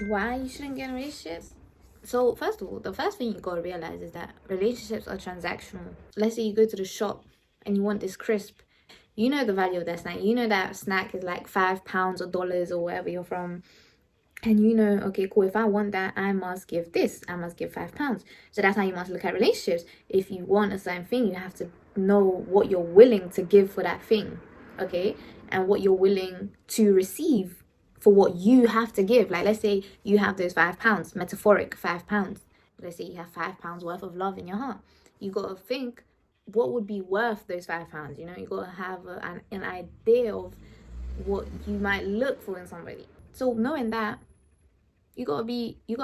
Why you shouldn't get in relationships? So first of all, the first thing you gotta realize is that relationships are transactional. Let's say you go to the shop and you want this crisp. You know the value of that snack. You know that snack is like £5 or dollars or wherever you're from. And you know, okay, cool, if I want that, I must give this. I must give £5. So that's how you must look at relationships. If you want a certain thing, you have to know what you're willing to give for that thing. Okay? And what you're willing to receive for what you have to give. Like, let's say you have those £5, metaphoric £5. Let's say you have £5 worth of love in your heart. You gotta think, what would be worth those £5? You know, you gotta have an idea of what you might look for in somebody. So knowing that, you gotta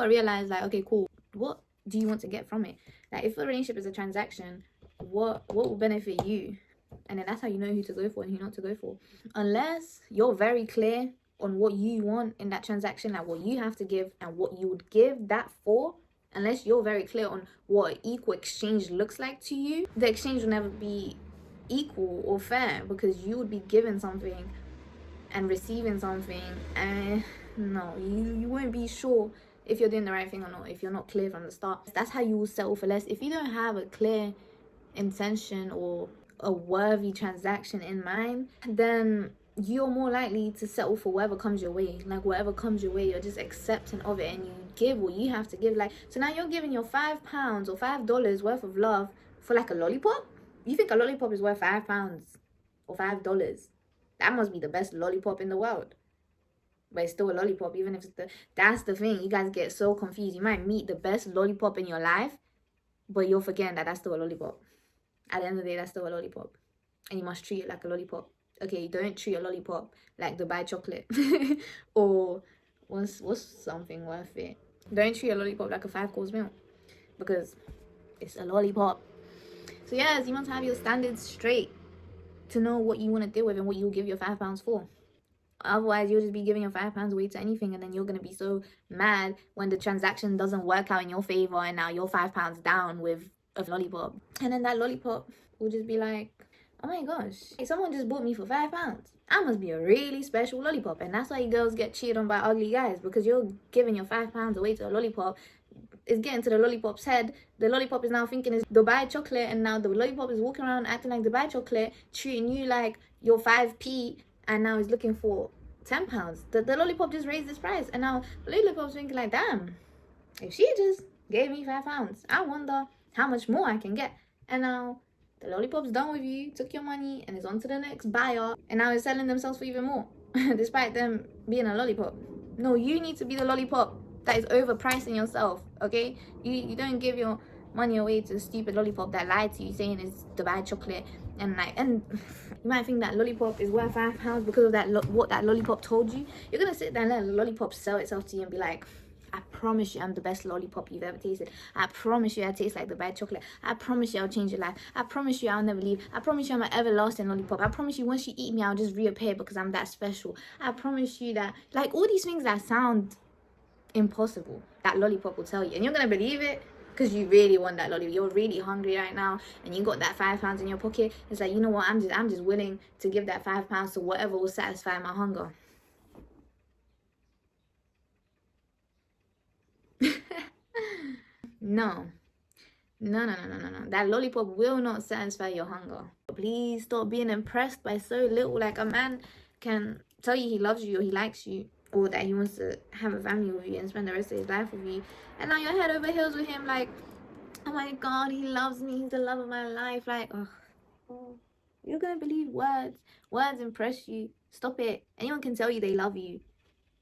realize, like, okay, cool, what do you want to get from it? Like, if a relationship is a transaction, what will benefit you? And then that's how you know who to go for and who not to go for. Unless you're very clear on what you want in that transaction, like what you have to give and what you would give that for, unless you're very clear on what equal exchange looks like to you, the exchange will never be equal or fair, because you would be given something and receiving something, and no, you won't be sure if you're doing the right thing or not if you're not clear from the start. That's how you will settle for less. If you don't have a clear intention or a worthy transaction in mind, then you're more likely to settle for whatever comes your way. Like, whatever comes your way, you're just accepting of it and you give what you have to give. Like, so now you're giving your £5 or $5 worth of love for like a lollipop. You think a lollipop is worth £5 or $5? That must be the best lollipop in the world. But it's still a lollipop, even if it's that's the thing. You guys get so confused. You might meet the best lollipop in your life, but you're forgetting that that's still a lollipop. At the end of the day, that's still a lollipop. And you must treat it like a lollipop. Okay, don't treat a lollipop like Dubai chocolate. Or what's something worth it. Don't treat a lollipop like a 5-course meal, because it's a lollipop. So yes, you must have your standards straight to know what you want to deal with and what you'll give your £5 for. Otherwise, you'll just be giving your £5 away to anything, and then you're gonna be so mad when the transaction doesn't work out in your favor, and now you're £5 down with a lollipop, and then that lollipop will just be like, oh my gosh, someone just bought me for £5. I must be a really special lollipop. And that's why you girls get cheated on by ugly guys, because you're giving your £5 away to a lollipop. It's getting to the lollipop's head. The lollipop is now thinking it's Dubai chocolate, and now the lollipop is walking around acting like Dubai chocolate, treating you like your 5p, and now he's looking for £10. The lollipop just raised its price, and now the lollipop's thinking like, damn, if she just gave me £5, I wonder how much more I can get. And now the lollipop's done with you, took your money, and is on to the next buyer, and now is selling themselves for even more, despite them being a lollipop. No, you need to be the lollipop that is overpricing yourself, okay? You don't give your money away to a stupid lollipop that lied to you saying it's Dubai chocolate, and you might think that lollipop is worth £5 because of that what that lollipop told you. You're gonna sit there and let the lollipop sell itself to you and be like, I promise you I'm the best lollipop you've ever tasted. I promise you I taste like the bad chocolate. I promise you I'll change your life. I promise you I'll never leave. I promise you I'm an everlasting lollipop. I promise you once you eat me I'll just reappear because I'm that special. I promise you that, like, all these things that sound impossible, that lollipop will tell you, and you're gonna believe it because you really want that lollipop. You're really hungry right now and you got that £5 in your pocket. It's like, you know what, I'm just willing to give that £5 to whatever will satisfy my hunger. No. That lollipop will not satisfy your hunger. Please stop being impressed by so little. Like, a man can tell you he loves you or he likes you, or that he wants to have a family with you and spend the rest of his life with you, and now you're head over heels with him, like, oh my god, he loves me, he's the love of my life. Like, oh, you're gonna believe words impress you. Stop it. Anyone can tell you they love you.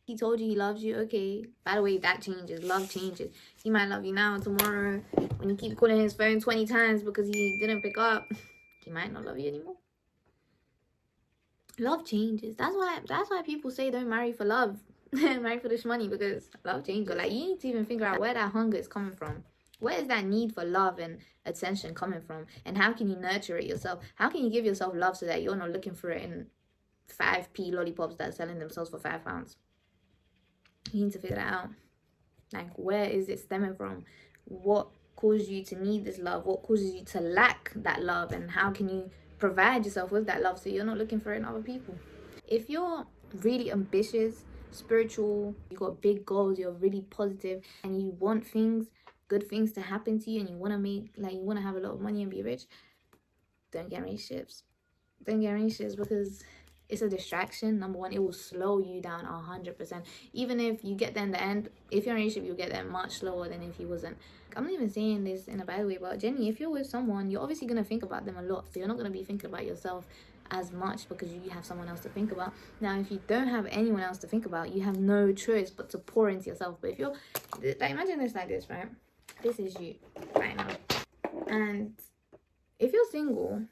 He told you he loves you, okay. By the way, that changes. Love changes. He might love you now, tomorrow, when you keep calling his phone 20 times because he didn't pick up, he might not love you anymore. Love changes. That's why people say don't marry for love. Marry for this money, because love changes. Like, you need to even figure out where that hunger is coming from. Where is that need for love and attention coming from? And how can you nurture it yourself? How can you give yourself love so that you're not looking for it in 5p lollipops that are selling themselves for £5? You need to figure that out. Like, where is it stemming from? What causes you to need this love? What causes you to lack that love? And how can you provide yourself with that love so you're not looking for it in other people? If you're really ambitious spiritual, you got big goals, you're really positive, and you want good things to happen to you, and you want to you want to have a lot of money and be rich, don't get relationships. Don't get relationships because it's a distraction. Number one, it will slow you down 100%. Even if you get there in the end, if you're in a relationship, you'll get there much slower than if you wasn't. I'm not even saying this in a bad way, but Jenny, if you're with someone, you're obviously going to think about them a lot. So you're not going to be thinking about yourself as much because you have someone else to think about. Now, if you don't have anyone else to think about, you have no choice but to pour into yourself. But if you're, like, imagine this like this, right? This is you right now. And if you're single,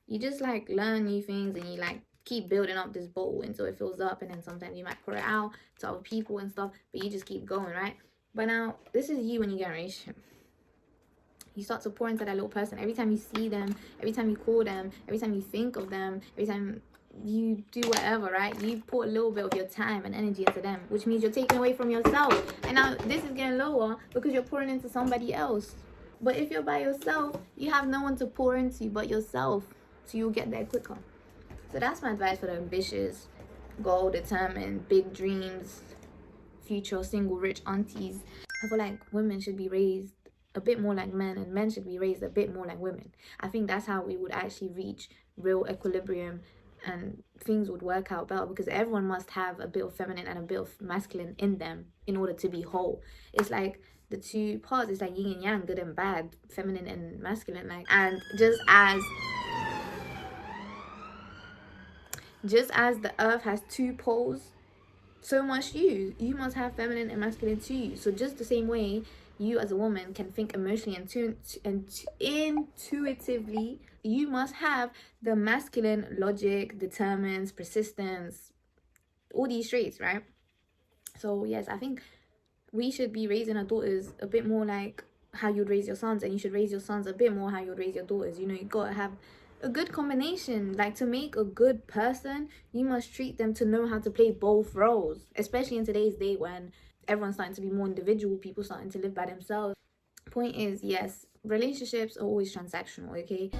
you just like learn new things and you like keep building up this bowl until it fills up, and then sometimes you might pour it out to other people and stuff, but you just keep going, right? But now this is you when you get in a relationship. You start to pour into that little person. Every time you see them, every time you call them, every time you think of them, every time you do whatever, right? You pour a little bit of your time and energy into them, which means you're taking away from yourself. And now this is getting lower because you're pouring into somebody else. But if you're by yourself, you have no one to pour into but yourself, so you'll get there quicker. So that's my advice for the ambitious, goal-determined, big dreams, future single rich aunties. I feel like women should be raised a bit more like men, and men should be raised a bit more like women. I think that's how we would actually reach real equilibrium, and things would work out better, because everyone must have a bit of feminine and a bit of masculine in them in order to be whole. It's like the two parts, it's like yin and yang, good and bad, feminine and masculine. Like, and just as the earth has two poles, so must you must have feminine and masculine too. So just the same way you as a woman can think emotionally and intuitively, you must have the masculine logic, determines, persistence, all these traits, right? So yes, I think we should be raising our daughters a bit more like how you'd raise your sons, and you should raise your sons a bit more how you'd raise your daughters. You know, you gotta have a good combination. Like, to make a good person, you must treat them to know how to play both roles, especially in today's day when everyone's starting to be more individual, people starting to live by themselves. Point is, yes, relationships are always transactional, okay?